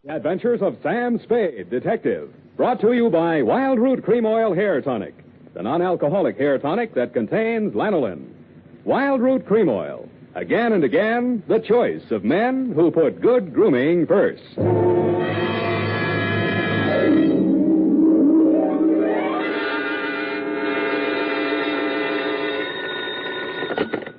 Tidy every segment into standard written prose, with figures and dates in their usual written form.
The Adventures of Sam Spade, Detective. Brought to you by Wild Root Cream Oil Hair Tonic, the non-alcoholic hair tonic that contains lanolin. Wild Root Cream Oil. Again and again, the choice of men who put good grooming first.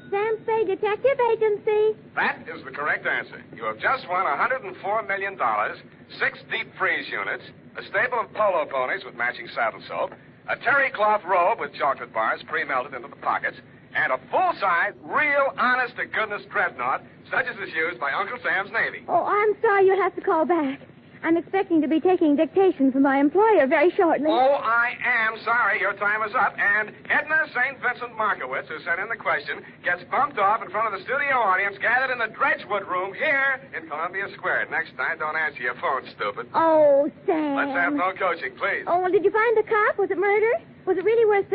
Sam Spade Detective Agency. That is the correct answer. You have just won $104 million, 6 deep freeze units, a stable of polo ponies with matching saddle soap, a terry cloth robe with chocolate bars pre-melted into the pockets, and a full-size, real, honest-to-goodness dreadnought, such as is used by Uncle Sam's Navy. Oh, I'm sorry you'll have to call back. I'm expecting to be taking dictation from my employer very shortly. Oh, I am sorry. Your time is up. And Edna St. Vincent Markowitz, who sent in the question, gets bumped off in front of the studio audience gathered in the Dredgewood room here in Columbia Square. Next time, don't answer your phone, stupid. Oh, Sam. Let's have no coaching, please. Oh, well, did you find the cop? Was it murder? Was it really worth,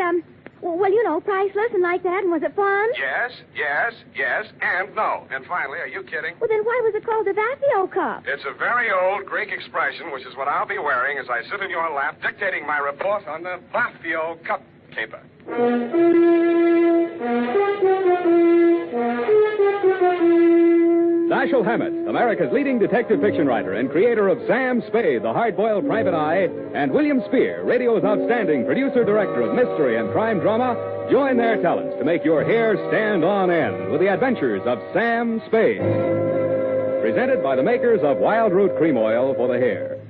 well, you know, priceless and like that, and was it fun? Yes, and no. And finally, are you kidding? Well, then why was it called the Vaphio cup? It's a very old Greek expression, which is what I'll be wearing as I sit in your lap dictating my report on the Vaphio cup caper. Dashiell Hammett, America's leading detective fiction writer and creator of Sam Spade, the hard-boiled private eye, and William Spear, radio's outstanding producer-director of mystery and crime drama, join their talents to make your hair stand on end with the adventures of Sam Spade. Presented by the makers of Wild Root Cream Oil for the hair.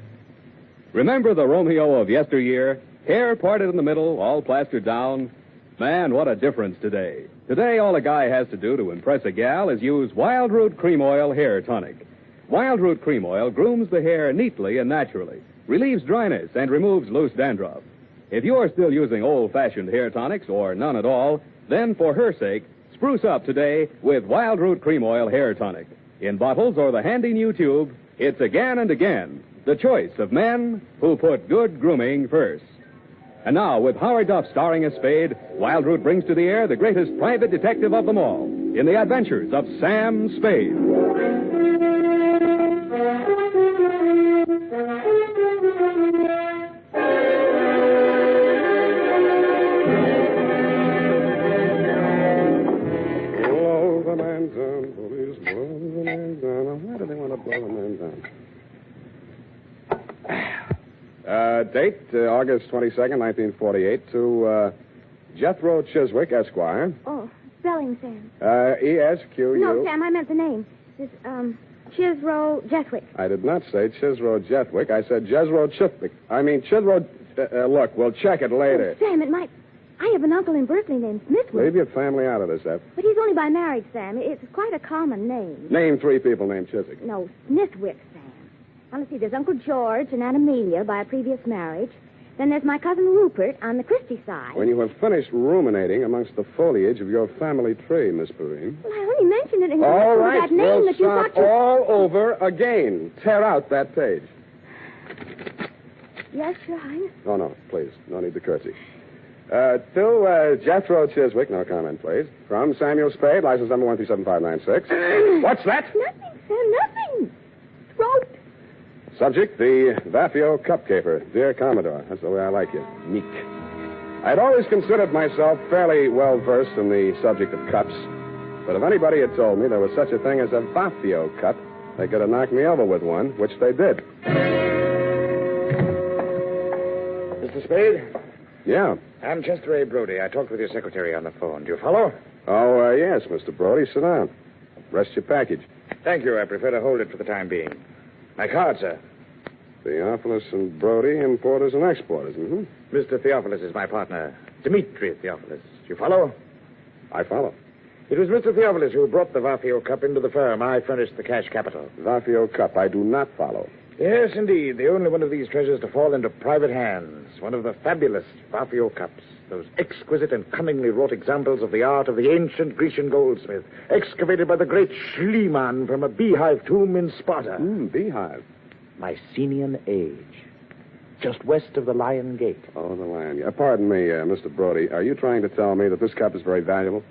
Remember the Romeo of yesteryear? Hair parted in the middle, all plastered down? Man, what a difference today. Today, all a guy has to do to impress a gal is use Wild Root Cream Oil Hair Tonic. Wild Root Cream Oil grooms the hair neatly and naturally, relieves dryness, and removes loose dandruff. If you're still using old-fashioned hair tonics or none at all, then for her sake, spruce up today with Wild Root Cream Oil Hair Tonic. In bottles or the handy new tube, it's again and again the choice of men who put good grooming first. And now, with Howard Duff starring as Spade, Wild Root brings to the air the greatest private detective of them all in the adventures of Sam Spade. Blow the man down, police, blow the man down. Why do they want to blow the man down? Date, August 22nd, 1948, to Jethro Chiswick, Esquire. Oh, spelling, Sam. E-S-Q-U... No, Sam, I meant the name. This, Chisro Jeswick. I did not say Chisro Jethwick. I said Jethro Chiswick. I mean, Chisro... look, we'll check it later. Oh, Sam, it might... I have an uncle in Berkeley named Smithwick. Leave your family out of this, Eph. But he's only by marriage, Sam. It's quite a common name. Name 3 people named Chiswick. No, Smithwick, Sam. Now, let's see, there's Uncle George and Aunt Amelia by a previous marriage. Then there's my cousin Rupert on the Christie side. When you have finished ruminating amongst the foliage of your family tree, Miss Perrine... Well, I only mentioned it in all right, that name we'll that you start thought you... all over again. Tear out that page. Yes, Your Highness. Oh, no, please. No need to curtsy. To Jethro Chiswick, no comment, please. From Samuel Spade, license number 137596. What's that? Nothing, Sam, nothing. Throat. Subject, the Vaphio cup caper. Dear Commodore, that's the way I like you. Meek. I'd always considered myself fairly well-versed in the subject of cups. But if anybody had told me there was such a thing as a Vaphio cup, they could have knocked me over with one, which they did. Mr. Spade? Yeah. I'm Chester A. Brody. I talked with your secretary on the phone. Do you follow? Oh, yes, Mr. Brody. Sit down. Rest your package. Thank you. I prefer to hold it for the time being. My card, sir. Theophilus and Brody, importers and exporters, mm-hmm. Mr. Theophilus is my partner, Dimitri Theophilus. Do you follow? I follow. It was Mr. Theophilus who brought the Vaphio Cup into the firm. I furnished the cash capital. Vaphio Cup, I do not follow. Yes, indeed. The only one of these treasures to fall into private hands. One of the fabulous Vaphio Cups. Those exquisite and cunningly wrought examples of the art of the ancient Grecian goldsmith, excavated by the great Schliemann from a beehive tomb in Sparta. Beehive. Mycenaean age. Just west of the Lion Gate. Oh, the Lion Gate. Pardon me, Mr. Brody. Are you trying to tell me that this cup is very valuable?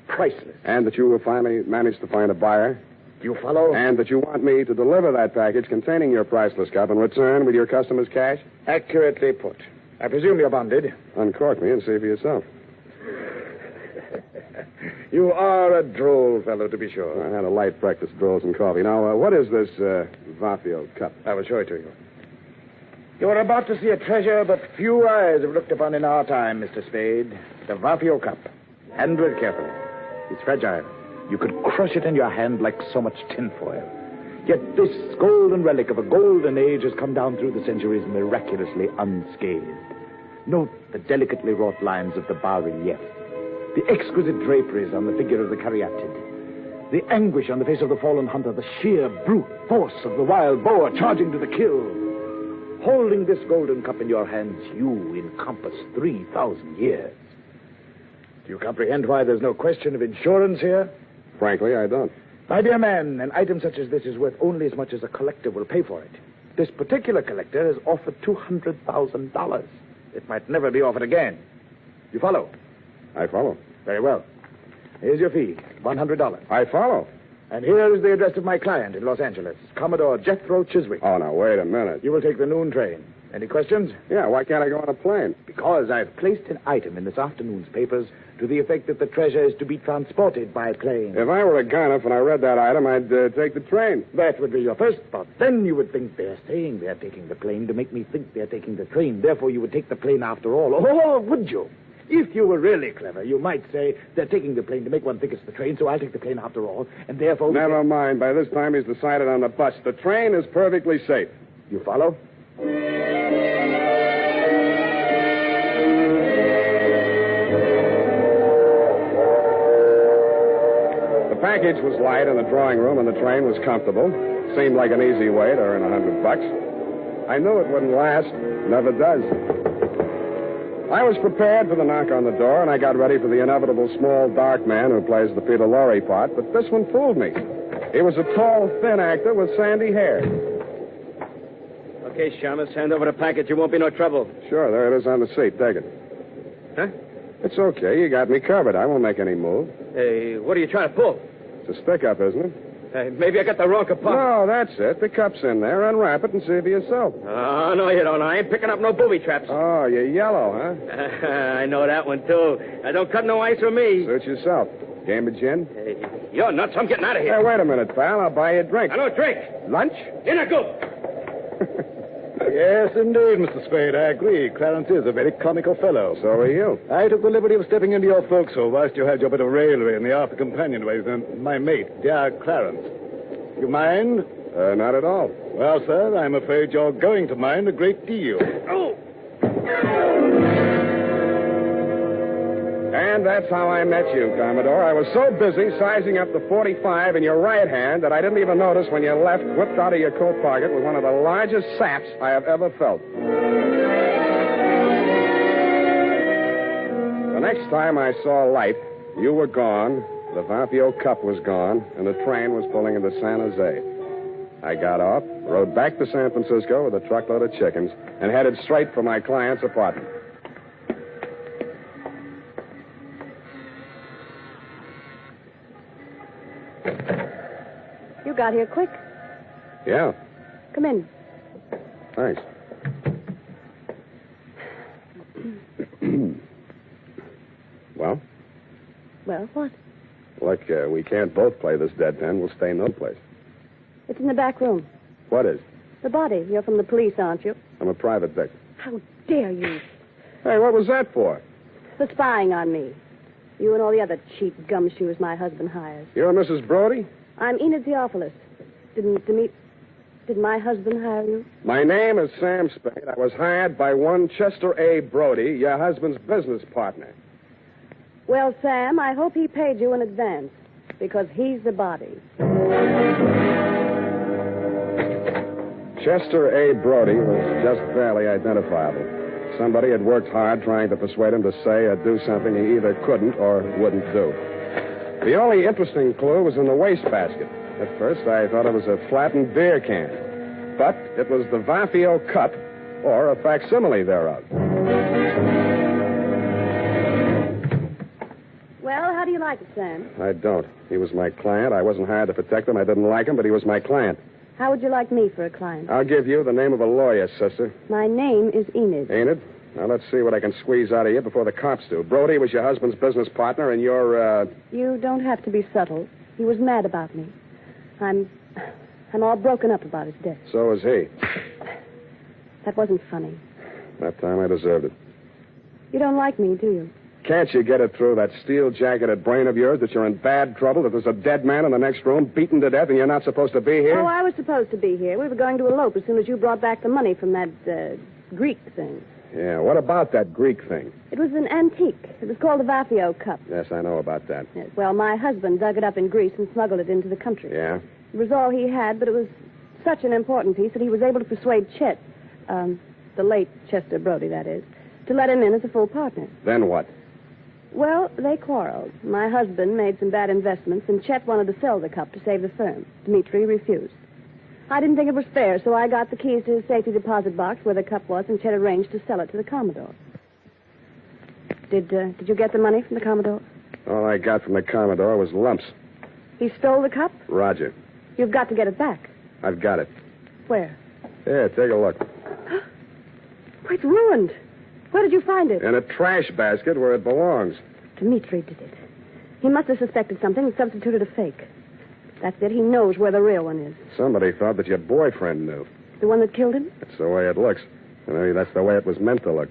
Priceless. And that you will finally manage to find a buyer? You follow? And that you want me to deliver that package containing your priceless cup and return with your customer's cash? Accurately put. I presume you're bonded. Uncork me and see for yourself. You are a droll fellow, to be sure. I had a light breakfast, rolls and coffee. Now, what is this Vaphio cup? I will show it to you. You are about to see a treasure but few eyes have looked upon in our time, Mr. Spade. The Vaphio cup. Handle it carefully. It's fragile. You could crush it in your hand like so much tinfoil. Yet this golden relic of a golden age has come down through the centuries miraculously unscathed. Note the delicately wrought lines of the bas-relief, the exquisite draperies on the figure of the caryatid, the anguish on the face of the fallen hunter, the sheer brute force of the wild boar charging to the kill. Holding this golden cup in your hands, you encompass 3,000 years. Do you comprehend why there's no question of insurance here? Frankly, I don't. My dear man, an item such as this is worth only as much as a collector will pay for it. This particular collector has offered $200,000. It might never be offered again. You follow? I follow. Very well. Here's your fee, $100. I follow. And here is the address of my client in Los Angeles, Commodore Jethro Chiswick. Oh, now, wait a minute. You will take the noon train. Any questions? Yeah, why can't I go on a plane? Because I've placed an item in this afternoon's papers to the effect that the treasure is to be transported by plane. If I were a gunner and I read that item, I'd take the train. That would be your first thought. Then you would think they're saying they're taking the plane to make me think they're taking the train. Therefore, you would take the plane after all. Oh, would you? If you were really clever, you might say they're taking the plane to make one think it's the train, so I'll take the plane after all, and therefore... Never mind. By this time, he's decided on the bus. The train is perfectly safe. You follow? The package was light in the drawing room, and the train was comfortable. Seemed like an easy way to earn $100. I knew it wouldn't last. Never does. I was prepared for the knock on the door, and I got ready for the inevitable small, dark man who plays the Peter Lorre part, but this one fooled me. He was a tall, thin actor with sandy hair. Okay, Shamus, hand over the package. It won't be no trouble. Sure, there it is on the seat. Take it. Huh? It's okay. You got me covered. I won't make any move. Hey, what are you trying to pull? It's a stick-up, isn't it? Maybe I got the wrong compartment. No, that's it. The cup's in there. Unwrap it and see for yourself. Oh, no, you don't. I ain't picking up no booby traps. Oh, you're yellow, huh? I know that one, too. Don't cut no ice with me. Suit yourself. Game of gin? Hey, you're nuts. I'm getting out of here. Hey, wait a minute, pal. I'll buy you a drink. I don't drink. Lunch? Dinner, go. Yes, indeed, Mr. Spade. I agree. Clarence is a very comical fellow. So are you. I took the liberty of stepping into your forecastle whilst you had your bit of raillery in the after companionway with my mate, dear Clarence. You mind? Not at all. Well, sir, I'm afraid you're going to mind a great deal. Oh! And that's how I met you, Commodore. I was so busy sizing up the .45 in your right hand that I didn't even notice when you left, whipped out of your coat pocket with one of the largest saps I have ever felt. The next time I saw light, you were gone, the Vaphio cup was gone, and the train was pulling into San Jose. I got off, rode back to San Francisco with a truckload of chickens, and headed straight for my client's apartment. You got here quick. Yeah, Come in. thanks. Well? Well, what? Look, we can't both play this deadpan. We'll stay no place. It's in the back room. What is? The body. You're from the police, aren't you? I'm a private dick. How dare you? Hey, what was that for? For spying on me. You and all the other cheap gumshoes my husband hires. You're Mrs. Brody? I'm Enid Theophilus. Did my husband hire you? My name is Sam Spade. I was hired by one Chester A. Brody, your husband's business partner. Well, Sam, I hope he paid you in advance, because he's the body. Chester A. Brody was just barely identifiable. Somebody had worked hard trying to persuade him to say or do something he either couldn't or wouldn't do. The only interesting clue was in the wastebasket. At first, I thought it was a flattened beer can. But it was the Vaphio cup, or a facsimile thereof. Well, how do do you like it, Sam? I don't. He was my client. I wasn't hired to protect him. I didn't like him, but he was my client. How would you like me for a client? I'll give you the name of a lawyer, sister. My name is Enid. Ain't it? Now, let's see what I can squeeze out of you before the cops do. Brody was your husband's business partner, and you're, You don't have to be subtle. He was mad about me. I'm all broken up about his death. So was he. That wasn't funny. That time I deserved it. You don't like me, do you? Can't you get it through that steel-jacketed brain of yours that you're in bad trouble, that there's a dead man in the next room, beaten to death, and you're not supposed to be here? Oh, I was supposed to be here. We were going to elope as soon as you brought back the money from that, Greek thing. Yeah, what about that Greek thing? It was an antique. It was called the Vaphio cup. Yes, I know about that. Yes, well, my husband dug it up in Greece and smuggled it into the country. Yeah? It was all he had, but it was such an important piece that he was able to persuade Chet, the late Chester Brody, that is, to let him in as a full partner. Then what? Well, they quarreled. My husband made some bad investments, and Chet wanted to sell the cup to save the firm. Dmitri refused. I didn't think it was fair, so I got the keys to his safety deposit box where the cup was, and Chet arranged to sell it to the Commodore. Did you get the money from the Commodore? All I got from the Commodore was lumps. He stole the cup? Roger. You've got to get it back. I've got it. Where? Here, take a look. Oh, it's ruined. Where did you find it? In a trash basket where it belongs. Dmitri did it. He must have suspected something and substituted a fake. That's it. He knows where the real one is. Somebody thought that your boyfriend knew. The one that killed him? That's the way it looks. And maybe that's the way it was meant to look.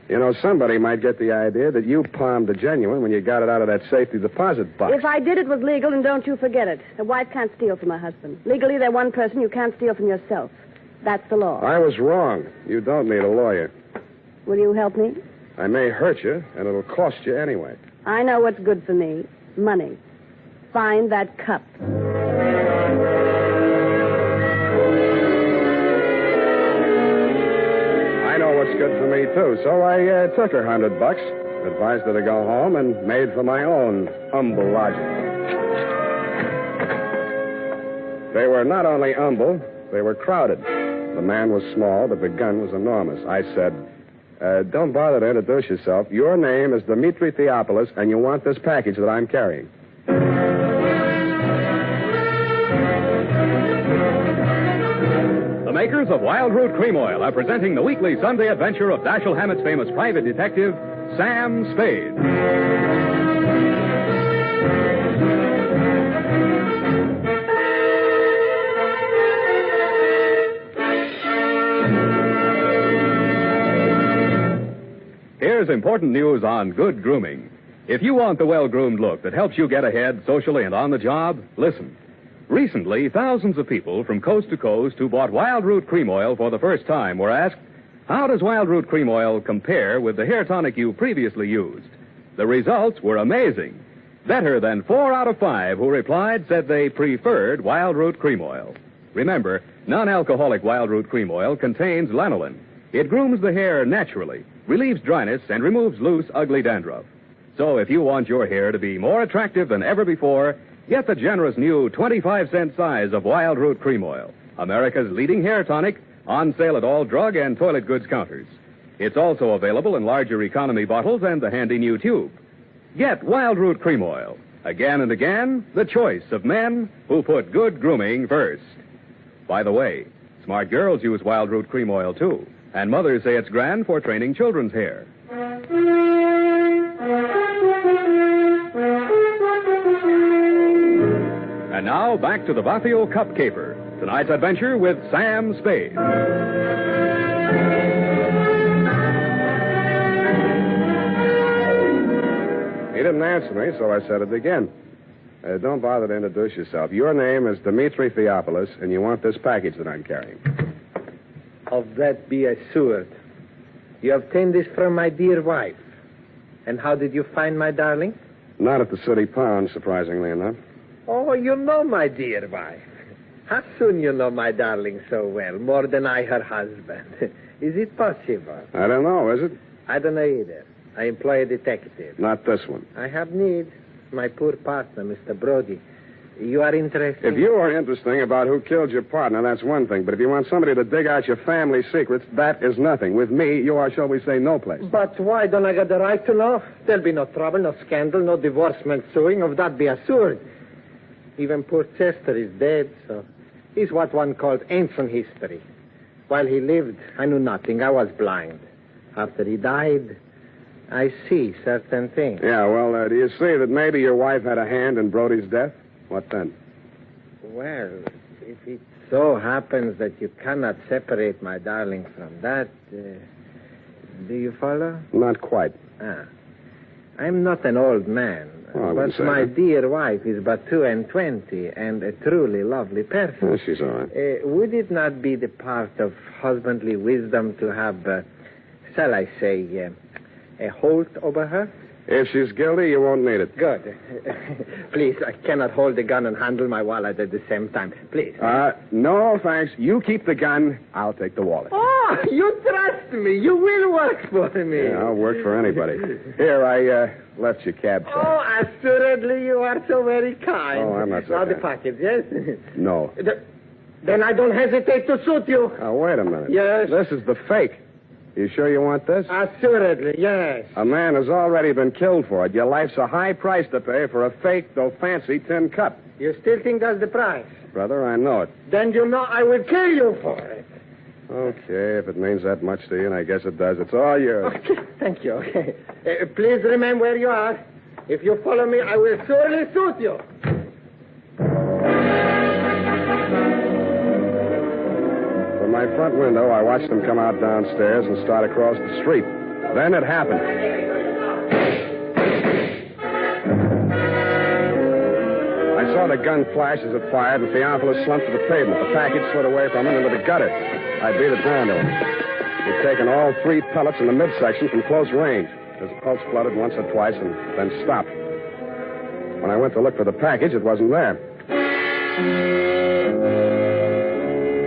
You know, somebody might get the idea that you palmed the genuine when you got it out of that safety deposit box. If I did, it was legal, and don't you forget it. A wife can't steal from a husband. Legally, they're one person. You can't steal from yourself. That's the law. I was wrong. You don't need a lawyer. Will you help me? I may hurt you, and it'll cost you anyway. I know what's good for me. Money. Find that cup. I know what's good for me, too, so I took her $100, advised her to go home, and made for my own humble lodging. They were not only humble, they were crowded. The man was small, but the gun was enormous. I said, don't bother to introduce yourself. Your name is Dmitri Theopolis, and you want this package that I'm carrying. The makers of Wild Root Cream Oil are presenting the weekly Sunday adventure of Dashiell Hammett's famous private detective, Sam Spade. Here's important news on good grooming. If you want the well-groomed look that helps you get ahead socially and on the job, listen. Recently, thousands of people from coast to coast who bought Wild Root Cream Oil for the first time were asked, how does Wild Root Cream Oil compare with the hair tonic you previously used? The results were amazing. Better than 4 out of 5 who replied said they preferred Wild Root Cream Oil. Remember, non-alcoholic Wild Root Cream Oil contains lanolin. It grooms the hair naturally, relieves dryness, and removes loose, ugly dandruff. So if you want your hair to be more attractive than ever before, get the generous new 25-cent size of Wild Root Cream Oil, America's leading hair tonic, on sale at all drug and toilet goods counters. It's also available in larger economy bottles and the handy new tube. Get Wild Root Cream Oil. Again and again, the choice of men who put good grooming first. By the way, smart girls use Wild Root Cream Oil, too. And mothers say it's grand for training children's hair. And now, back to the Vaphio Cup Caper. Tonight's adventure with Sam Spade. He didn't answer me, so I said it again. Don't bother to introduce yourself. Your name is Dmitri Theopolis, and you want this package that I'm carrying. Of that be assured. You obtained this from my dear wife. And how did you find my darling? Not at the city pound, surprisingly enough. Oh, you know my dear wife. How soon you know my darling so well, more than I, her husband? Is it possible? I don't know, is it? I don't know either. I employ a detective. Not this one. I have need. My poor partner, Mr. Brody. You are interested? If you are interesting about who killed your partner, that's one thing. But if you want somebody to dig out your family secrets, that is nothing. With me, you are, shall we say, no place. But why don't I get the right to know? There'll be no trouble, no scandal, no divorcement suing. Of that be assured. Even poor Chester is dead, so he's what one calls ancient history. While he lived, I knew nothing. I was blind. After he died, I see certain things. Yeah, well, do you see that maybe your wife had a hand in Brody's death? What then? Well, if it so happens that you cannot separate my darling from that, do you follow? Not quite. I'm not an old man, but my dear wife is but 22 and a truly lovely person. Oh, she's all right. Would it not be the part of husbandly wisdom to have, shall I say, a hold over her? If she's guilty, you won't need it. Good. Please, I cannot hold the gun and handle my wallet at the same time. Please. No, thanks. You keep the gun. I'll take the wallet. Oh, you trust me. You will work for me. Yeah, I'll work for anybody. Here, I left your cab fare. Oh, assuredly, you are so very kind. Oh, I'm not so Now kind. the package, yes? No. Then I don't hesitate to suit you. Oh, wait a minute. Yes? This is the fake. You sure you want this? Assuredly, yes. A man has already been killed for it. Your life's a high price to pay for a fake, though fancy, tin cup. You still think that's the price? Brother, I know it. Then you know I will kill you for it. Okay, if it means that much to you, and I guess it does, it's all yours. Okay, thank you. Okay. Please remain where you are. If you follow me, I will surely suit you. From my front window, I watched them come out downstairs and start across the street. Then it happened. I saw the gun flash as it fired, and Theophilus slumped to the pavement. The package slid away from him into the gutter. I beat it down to him. He'd taken all 3 pellets in the midsection from close range. His pulse flooded once or twice and then stopped. When I went to look for the package, it wasn't there.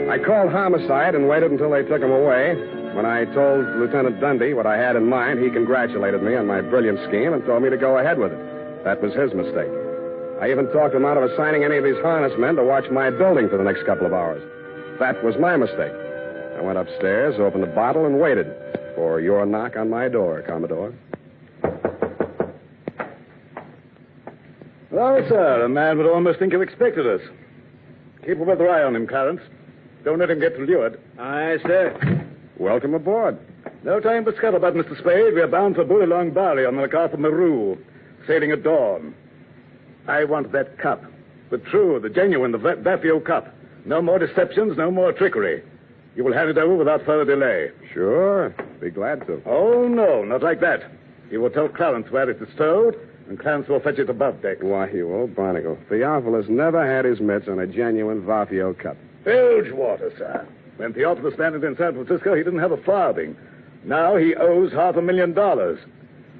I called homicide and waited until they took him away. When I told Lieutenant Dundee what I had in mind, he congratulated me on my brilliant scheme and told me to go ahead with it. That was his mistake. I even talked him out of assigning any of his harness men to watch my building for the next couple of hours. That was my mistake. I went upstairs, opened the bottle, and waited for your knock on my door, Commodore. Well, sir, a man would almost think you expected us. Keep a weather eye on him, Clarence. Don't let him get lured. Aye, sir. Welcome aboard. No time for scuttlebutt, Mr. Spade. We're bound for Bullylong Barley on the lookout for Maru, sailing at dawn. I want that cup. The true, the genuine, the Vaphio cup. No more deceptions, no more trickery. You will hand it over without further delay. Sure. Be glad to. Oh, no, not like that. You will tell Clarence where it is stowed, and Clarence will fetch it above deck. Why, you old barnacle. Theophilus never had his mitts on a genuine Vaphio cup. Bilge water, sir. When Theophilus landed in San Francisco, he didn't have a farthing. Now he owes $500,000.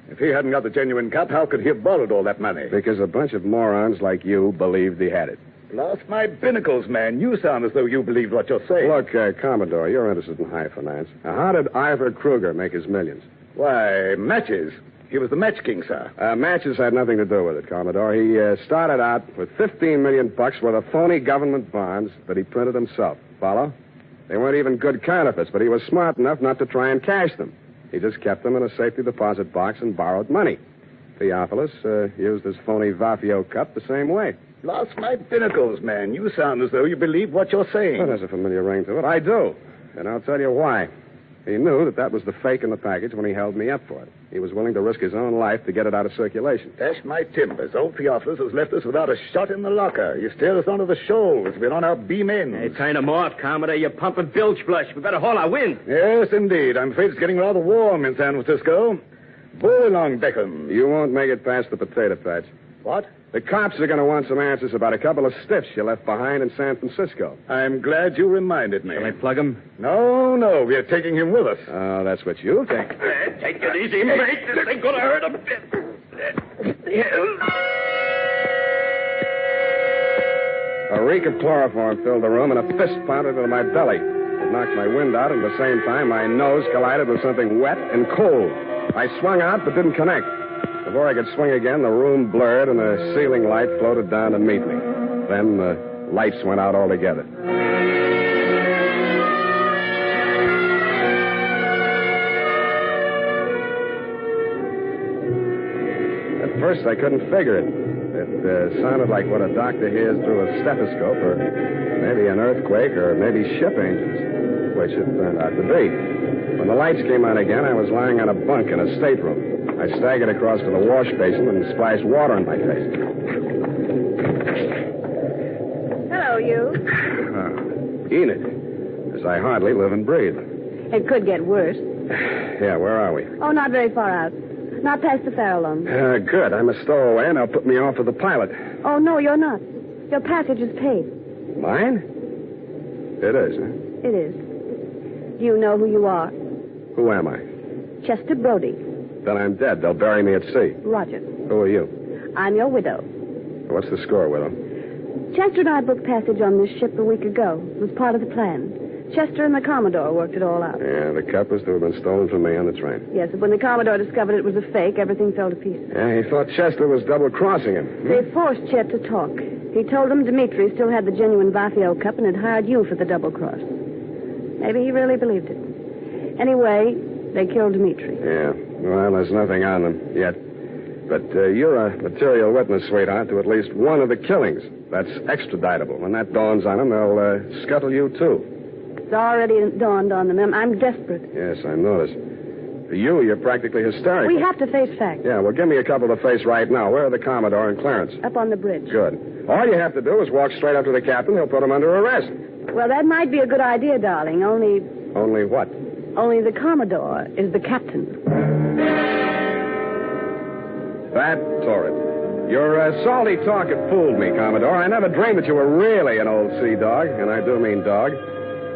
If he hadn't got the genuine cup, how could he have borrowed all that money? Because a bunch of morons like you believed he had it. Lost my binnacles, man. You sound as though you believed what you're saying. Look, Commodore, you're interested in high finance. Now, how did Ivor Kruger make his millions? Why, matches. He was the match king, sir. Matches had nothing to do with it, Commodore. He started out with $15 million worth of phony government bonds that he printed himself. Follow? They weren't even good counterfeits, but he was smart enough not to try and cash them. He just kept them in a safety deposit box and borrowed money. Theophilus used his phony Vaphio cup the same way. Lost my binnacles, man. You sound as though you believe what you're saying. Well, there's a familiar ring to it. I do. And I'll tell you why. He knew that was the fake in the package when he held me up for it. He was willing to risk his own life to get it out of circulation. Dash my timbers. Old Theophilus has left us without a shot in the locker. You steered us onto the shoals. We're on our beam ends. Hey, kind of off, Commodore. You're pumping bilge flush. We better haul our wind. Yes, indeed. I'm afraid it's getting rather warm in San Francisco. Bullylong beckons. You won't make it past the potato patch. What? The cops are going to want some answers about a couple of stiffs you left behind in San Francisco. I'm glad you reminded me. Shall I plug him? No, we're taking him with us. Oh, that's what you think. Take it easy, mate. This ain't gonna hurt a bit. A reek of chloroform filled the room, and a fist pounded into my belly. It knocked my wind out, and at the same time, my nose collided with something wet and cold. I swung out, but didn't connect. Before I could swing again, the room blurred, and the ceiling light floated down to meet me. Then the lights went out altogether. At first, I couldn't figure it. It sounded like what a doctor hears through a stethoscope, or maybe an earthquake, or maybe ship engines, which it turned out to be. When the lights came on again, I was lying on a bunk in a stateroom. I staggered across to the wash basin and splashed water on my face. Hello, you. Enid, as I hardly live and breathe. It could get worse. Yeah, where are we? Oh, not very far out. Not past the Farallon. Good. I'm a stowaway, and they'll put me off with the pilot. Oh, no, you're not. Your passage is paid. Mine? It is, huh? It is. Do you know who you are? Who am I? Chester Brody. Then I'm dead. They'll bury me at sea. Roger. Who are you? I'm your widow. What's the score, widow? Chester and I booked passage on this ship a week ago. It was part of the plan. Chester and the Commodore worked it all out. Yeah, the cup was to have been stolen from me on the train. Yes, but when the Commodore discovered it was a fake, everything fell to pieces. Yeah, he thought Chester was double-crossing him. They forced Chet to talk. He told them Dimitri still had the genuine Vaphio cup and had hired you for the double cross. Maybe he really believed it. Anyway, they killed Dimitri. Yeah, well, there's nothing on them yet. But you're a material witness, sweetheart, to at least one of the killings. That's extraditable. When that dawns on them, they'll scuttle you, too. It's already dawned on them. I'm desperate. Yes, I noticed. For you, you're practically hysterical. We have to face facts. Yeah, well, give me a couple to face right now. Where are the Commodore and Clarence? Up on the bridge. Good. All you have to do is walk straight up to the captain. He'll put him under arrest. Well, that might be a good idea, darling. Only what? Only the Commodore is the captain. That's horrid. Your salty talk had fooled me, Commodore. I never dreamed that you were really an old sea dog, and I do mean dog.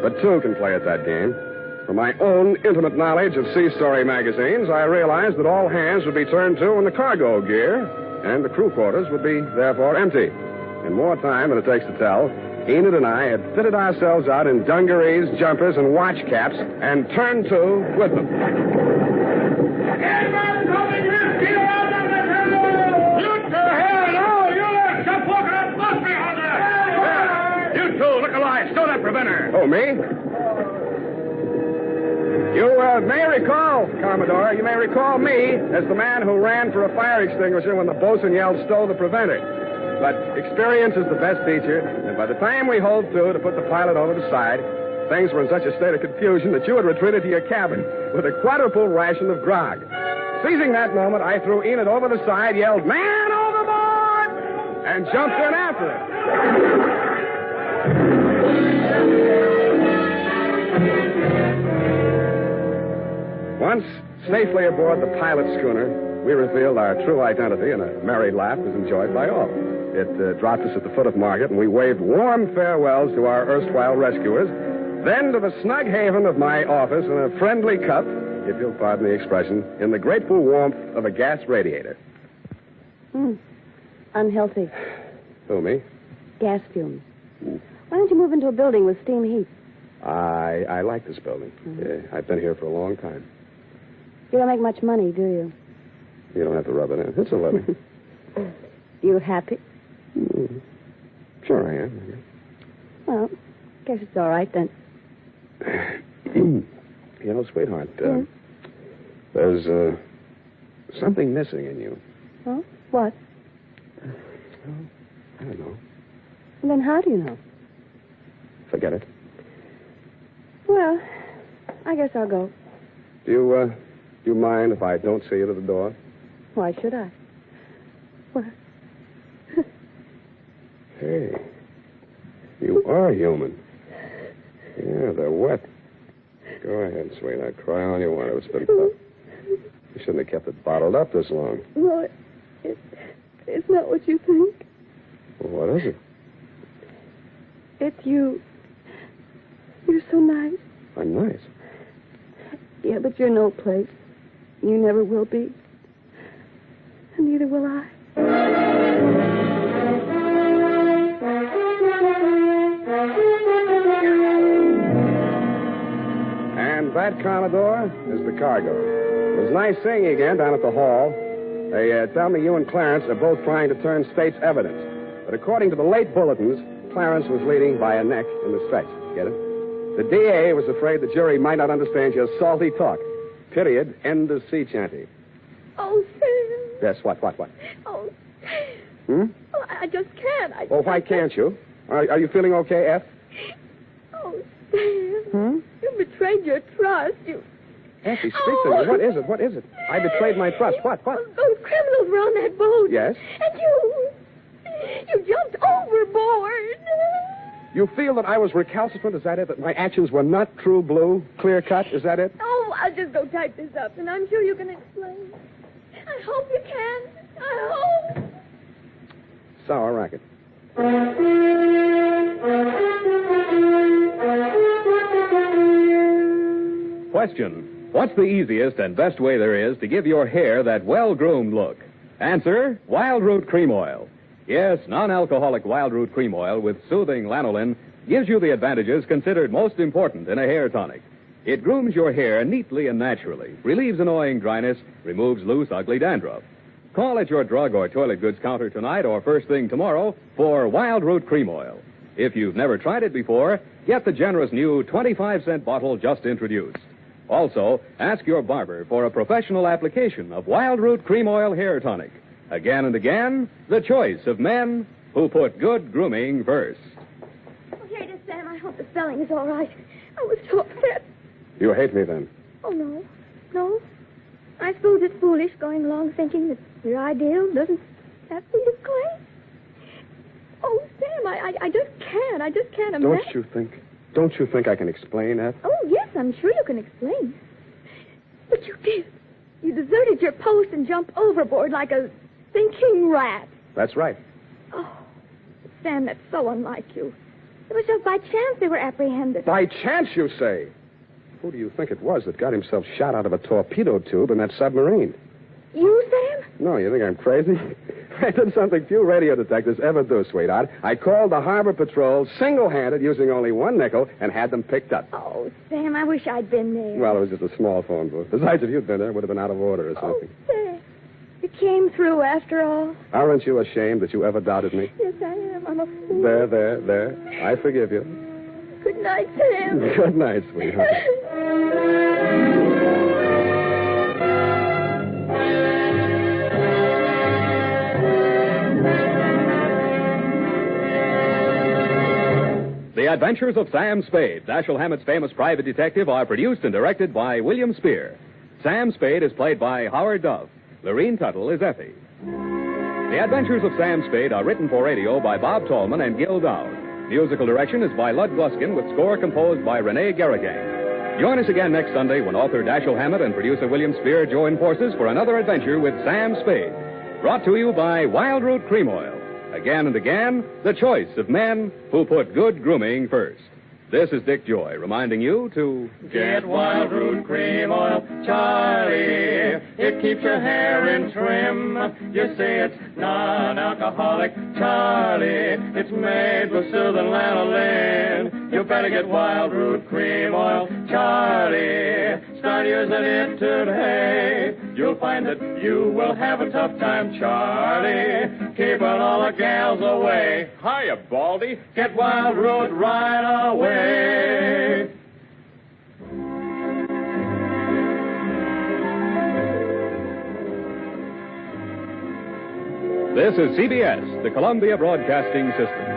But two can play at that game. From my own intimate knowledge of sea story magazines, I realized that all hands would be turned to in the cargo gear, and the crew quarters would be, therefore, empty. In more time than it takes to tell, Enid and I had fitted ourselves out in dungarees, jumpers, and watch caps, and turned to with them. You two, look alive. Stow that preventer. Oh, me? You may recall, Commodore, you may recall me as the man who ran for a fire extinguisher when the bosun yelled, stow the preventer. But experience is the best teacher, and by the time we hove to put the pilot over the side, things were in such a state of confusion that you had retreated to your cabin with a quadruple ration of grog. Seizing that moment, I threw Enid over the side, yelled, man overboard, and jumped in after it. Once safely aboard the pilot schooner, we revealed our true identity, and a merry laugh was enjoyed by all. It dropped us at the foot of Market, and we waved warm farewells to our erstwhile rescuers, then to the snug haven of my office in a friendly cup, if you'll pardon the expression, in the grateful warmth of a gas radiator. Unhealthy. Who, me? Gas fumes. Why don't you move into a building with steam heat? I like this building. I've been here for a long time. You don't make much money, do you? You don't have to rub it in. It's a living. You happy? Sure I am. Well, guess it's all right then. You know, sweetheart, there's something missing in you. Oh? What? I don't know. And then how do you know? Forget it. Well, I guess I'll go. Do you mind if I don't see you to the door? Why should I? What? Hey, you are human. Yeah, they're wet. Go ahead, sweetheart. Cry all you want. It was been tough. You shouldn't have kept it bottled up this long. No, it's not what you think. Well, what is it? It's you. You're so nice. I'm nice. Yeah, but you're no place. You never will be. And neither will I. And that, Commodore, is the cargo. It was nice seeing you again down at the hall. They tell me you and Clarence are both trying to turn state's evidence. But according to the late bulletins, Clarence was leading by a neck in the stretch. Get it? The DA was afraid the jury might not understand your salty talk. Period. End of sea chanty. Oh, Sam. Yes, what? Oh, Hmm? oh, I just can't. Oh, why can't you? Are you feeling okay, F? Oh, Sam. Hmm? You betrayed your trust. You... Effie, speak to me. What is it? What is it? I betrayed my trust. What? Those criminals were on that boat. Yes? And you jumped overboard. You feel that I was recalcitrant? Is that it? That my actions were not true blue, clear cut? Is that it? Oh, I'll just go type this up, and I'm sure you can explain. I hope you can. I hope. Sour racket. Question. What's the easiest and best way there is to give your hair that well-groomed look? Answer, Wild Root Cream Oil. Yes, non-alcoholic Wild Root Cream Oil with soothing lanolin gives you the advantages considered most important in a hair tonic. It grooms your hair neatly and naturally, relieves annoying dryness, removes loose, ugly dandruff. Call at your drug or toilet goods counter tonight or first thing tomorrow for Wild Root Cream Oil. If you've never tried it before, get the generous new 25-cent bottle just introduced. Also, ask your barber for a professional application of Wild Root Cream Oil Hair Tonic. Again and again, the choice of men who put good grooming first. Oh, here it is, Sam. I hope the spelling is all right. I was so upset. You hate me then? Oh, no. No. I suppose it's foolish going along thinking that your ideal doesn't have to be disclaimed. Oh, Sam, I just can't. I just can't imagine. Don't you think I can explain that? Oh, yes, I'm sure you can explain. But you did. You deserted your post and jumped overboard like a thinking rat. That's right. Oh, Sam, that's so unlike you. It was just by chance they were apprehended. By chance, you say? Who do you think it was that got himself shot out of a torpedo tube in that submarine? You, Sam? No, you think I'm crazy? I did something few radio detectives ever do, sweetheart. I called the Harbor Patrol single-handed using only one nickel and had them picked up. Oh, Sam, I wish I'd been there. Well, it was just a small phone booth. Besides, if you'd been there, it would have been out of order or something. Oh, Sam, you came through after all. Aren't you ashamed that you ever doubted me? Yes, I am. I'm a fool. There. I forgive you. Good night, Sam. Good night, sweetheart. The Adventures of Sam Spade, Dashiell Hammett's famous private detective, are produced and directed by William Spear. Sam Spade is played by Howard Duff. Lorene Tuttle is Effie. The Adventures of Sam Spade are written for radio by Bob Tallman and Gil Dowd. Musical direction is by Lud Gluskin with score composed by Renee Garrigan. Join us again next Sunday when author Dashiell Hammett and producer William Spear join forces for another adventure with Sam Spade. Brought to you by Wild Root Cream Oil. Again and again, the choice of men who put good grooming first. This is Dick Joy reminding you to get Wild Root Cream Oil, Charlie. It keeps your hair in trim. You say it's non-alcoholic, Charlie. It's made with soothing lanolin. You better get Wild Root Cream Oil, Charlie. Start using it today. You'll find that you will have a tough time, Charlie. Keeping all the gals away. Hiya, Baldy. Get Wild Root right away. This is CBS, the Columbia Broadcasting System.